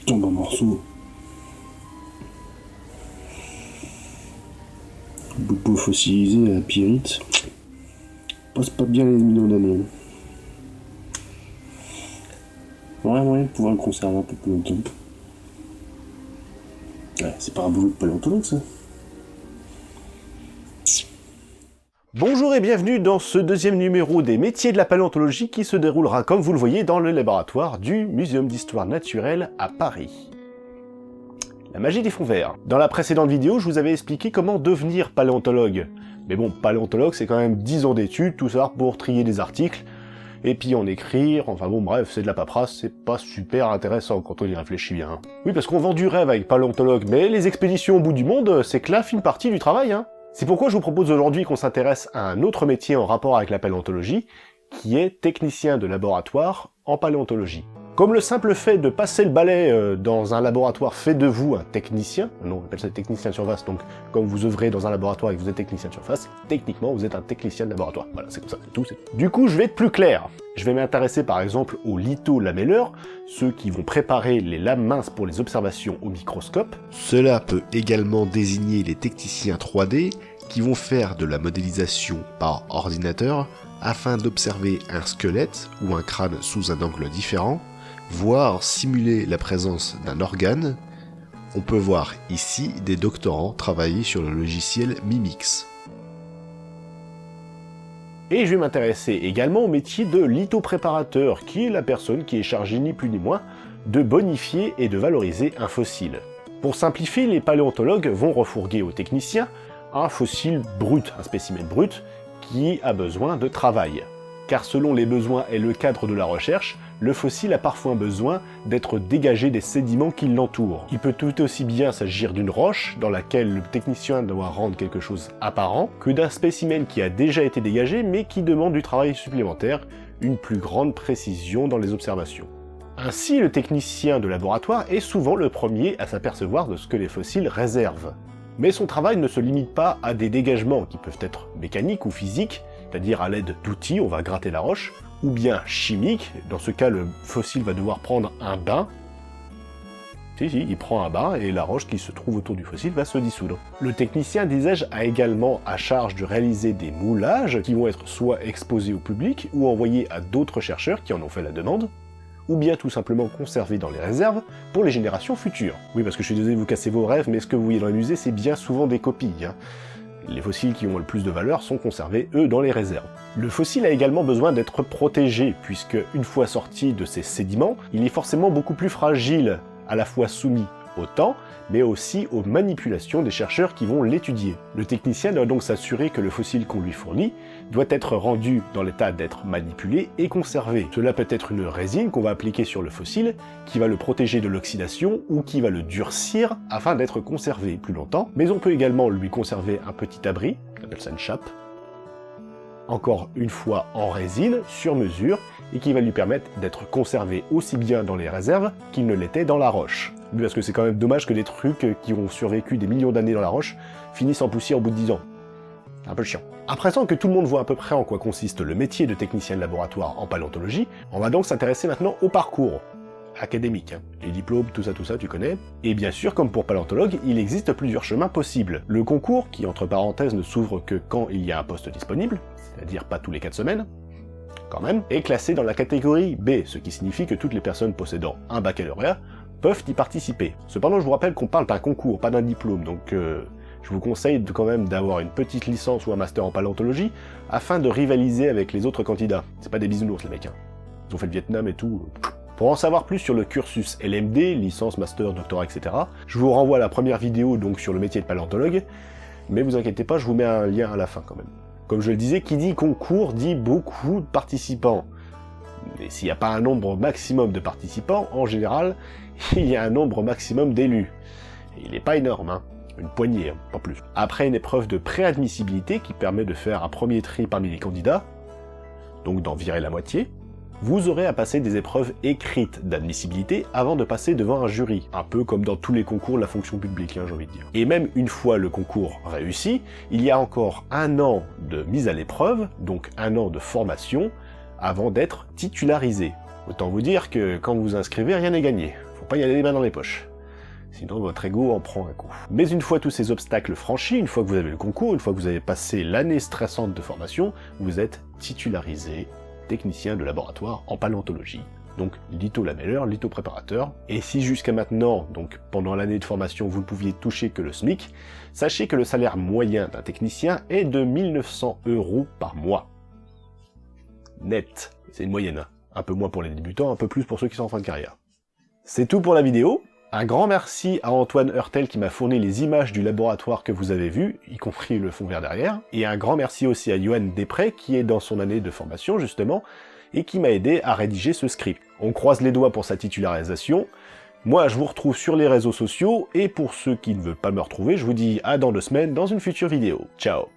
Tombe en morceaux. Bout de peau fossilisée à la pyrite. Passe pas bien les millions d'années. Ouais, pouvoir le conserver un peu plus longtemps. Ouais, c'est pas un boulot de paléontologue, ça. Bonjour et bienvenue dans ce deuxième numéro des métiers de la paléontologie qui se déroulera, comme vous le voyez, dans le laboratoire du Muséum d'Histoire Naturelle à Paris. La magie des fonds verts. Dans la précédente vidéo, je vous avais expliqué comment devenir paléontologue. Mais bon, paléontologue, c'est quand même 10 ans d'études, tout ça pour trier des articles, et puis en écrire, enfin bon bref, c'est de la paperasse, c'est pas super intéressant quand on y réfléchit bien. Hein. Oui, parce qu'on vend du rêve avec paléontologue, mais les expéditions au bout du monde, c'est que l'infime partie du travail, hein. C'est pourquoi je vous propose aujourd'hui qu'on s'intéresse à un autre métier en rapport avec la paléontologie, qui est technicien de laboratoire en paléontologie. Comme le simple fait de passer le balai dans un laboratoire fait de vous un technicien, non, on appelle ça technicien de surface, donc comme vous œuvrez dans un laboratoire et que vous êtes technicien de surface, techniquement vous êtes un technicien de laboratoire. Voilà, c'est comme ça, c'est tout. Du coup, je vais être plus clair. Je vais m'intéresser par exemple aux litholamelleurs, ceux qui vont préparer les lames minces pour les observations au microscope. Cela peut également désigner les techniciens 3D qui vont faire de la modélisation par ordinateur afin d'observer un squelette ou un crâne sous un angle différent, voire simuler la présence d'un organe. On peut voir ici des doctorants travailler sur le logiciel Mimix. Et je vais m'intéresser également au métier de lithopréparateur, qui est la personne qui est chargée ni plus ni moins de bonifier et de valoriser un fossile. Pour simplifier, les paléontologues vont refourguer aux techniciens un fossile brut, un spécimen brut, qui a besoin de travail. Car selon les besoins et le cadre de la recherche, le fossile a parfois besoin d'être dégagé des sédiments qui l'entourent. Il peut tout aussi bien s'agir d'une roche dans laquelle le technicien doit rendre quelque chose apparent, que d'un spécimen qui a déjà été dégagé mais qui demande du travail supplémentaire, une plus grande précision dans les observations. Ainsi, le technicien de laboratoire est souvent le premier à s'apercevoir de ce que les fossiles réservent. Mais son travail ne se limite pas à des dégagements qui peuvent être mécaniques ou physiques, c'est-à-dire à l'aide d'outils, on va gratter la roche, ou bien chimiques, dans ce cas le fossile va devoir prendre un bain. Il prend un bain et la roche qui se trouve autour du fossile va se dissoudre. Le technicien, disais-je, a également à charge de réaliser des moulages qui vont être soit exposés au public ou envoyés à d'autres chercheurs qui en ont fait la demande, ou bien tout simplement conservés dans les réserves pour les générations futures. Oui, parce que je suis désolé de vous casser vos rêves, mais ce que vous voyez dans les musées, c'est bien souvent des copies. Hein. Les fossiles qui ont le plus de valeur sont conservés, eux, dans les réserves. Le fossile a également besoin d'être protégé, puisque une fois sorti de ses sédiments, il est forcément beaucoup plus fragile, à la fois soumis au temps, mais aussi aux manipulations des chercheurs qui vont l'étudier. Le technicien doit donc s'assurer que le fossile qu'on lui fournit doit être rendu dans l'état d'être manipulé et conservé. Cela peut être une résine qu'on va appliquer sur le fossile, qui va le protéger de l'oxydation ou qui va le durcir afin d'être conservé plus longtemps, mais on peut également lui conserver un petit abri, on appelle ça une chape, encore une fois en résine, sur mesure, et qui va lui permettre d'être conservé aussi bien dans les réserves qu'il ne l'était dans la roche. Oui, parce que c'est quand même dommage que des trucs qui ont survécu des millions d'années dans la roche finissent en poussière au bout de 10 ans. Un peu chiant. À présent que tout le monde voit à peu près en quoi consiste le métier de technicien de laboratoire en paléontologie, on va donc s'intéresser maintenant au parcours académique. Hein. Les diplômes, tout ça, tu connais. Et bien sûr, comme pour paléontologue, il existe plusieurs chemins possibles. Le concours, qui entre parenthèses ne s'ouvre que quand il y a un poste disponible, c'est-à-dire pas tous les 4 semaines, quand même, est classé dans la catégorie B, ce qui signifie que toutes les personnes possédant un baccalauréat peuvent y participer. Cependant, je vous rappelle qu'on parle d'un concours, pas d'un diplôme, donc je vous conseille quand même d'avoir une petite licence ou un master en paléontologie afin de rivaliser avec les autres candidats. C'est pas des bisounours les mecs, hein. Ils ont fait le Vietnam et tout. Pour en savoir plus sur le cursus LMD, licence, master, doctorat, etc., je vous renvoie à la première vidéo donc sur le métier de paléontologue, mais vous inquiétez pas, je vous mets un lien à la fin quand même. Comme je le disais, qui dit concours dit beaucoup de participants. Et s'il n'y a pas un nombre maximum de participants, en général, il y a un nombre maximum d'élus. Et il n'est pas énorme, hein. Une poignée, hein, pas plus. Après une épreuve de préadmissibilité qui permet de faire un premier tri parmi les candidats, donc d'en virer la moitié, vous aurez à passer des épreuves écrites d'admissibilité avant de passer devant un jury, un peu comme dans tous les concours de la fonction publique, hein, j'ai envie de dire. Et même une fois le concours réussi, il y a encore 1 an de mise à l'épreuve, donc 1 an de formation, avant d'être titularisé. Autant vous dire que quand vous vous inscrivez, rien n'est gagné. Faut pas y aller les mains dans les poches. Sinon votre ego en prend un coup. Mais une fois tous ces obstacles franchis, une fois que vous avez le concours, une fois que vous avez passé l'année stressante de formation, vous êtes titularisé technicien de laboratoire en paléontologie. Donc litholamelleur, lithopréparateur. Et si jusqu'à maintenant, donc pendant l'année de formation, vous ne pouviez toucher que le SMIC, sachez que le salaire moyen d'un technicien est de 1 900 € par mois. Net. C'est une moyenne. Un peu moins pour les débutants, un peu plus pour ceux qui sont en fin de carrière. C'est tout pour la vidéo. Un grand merci à Antoine Heurtel qui m'a fourni les images du laboratoire que vous avez vu, y compris le fond vert derrière. Et un grand merci aussi à Johan Després qui est dans son année de formation justement, et qui m'a aidé à rédiger ce script. On croise les doigts pour sa titularisation. Moi je vous retrouve sur les réseaux sociaux, et pour ceux qui ne veulent pas me retrouver, je vous dis à dans 2 semaines dans une future vidéo. Ciao.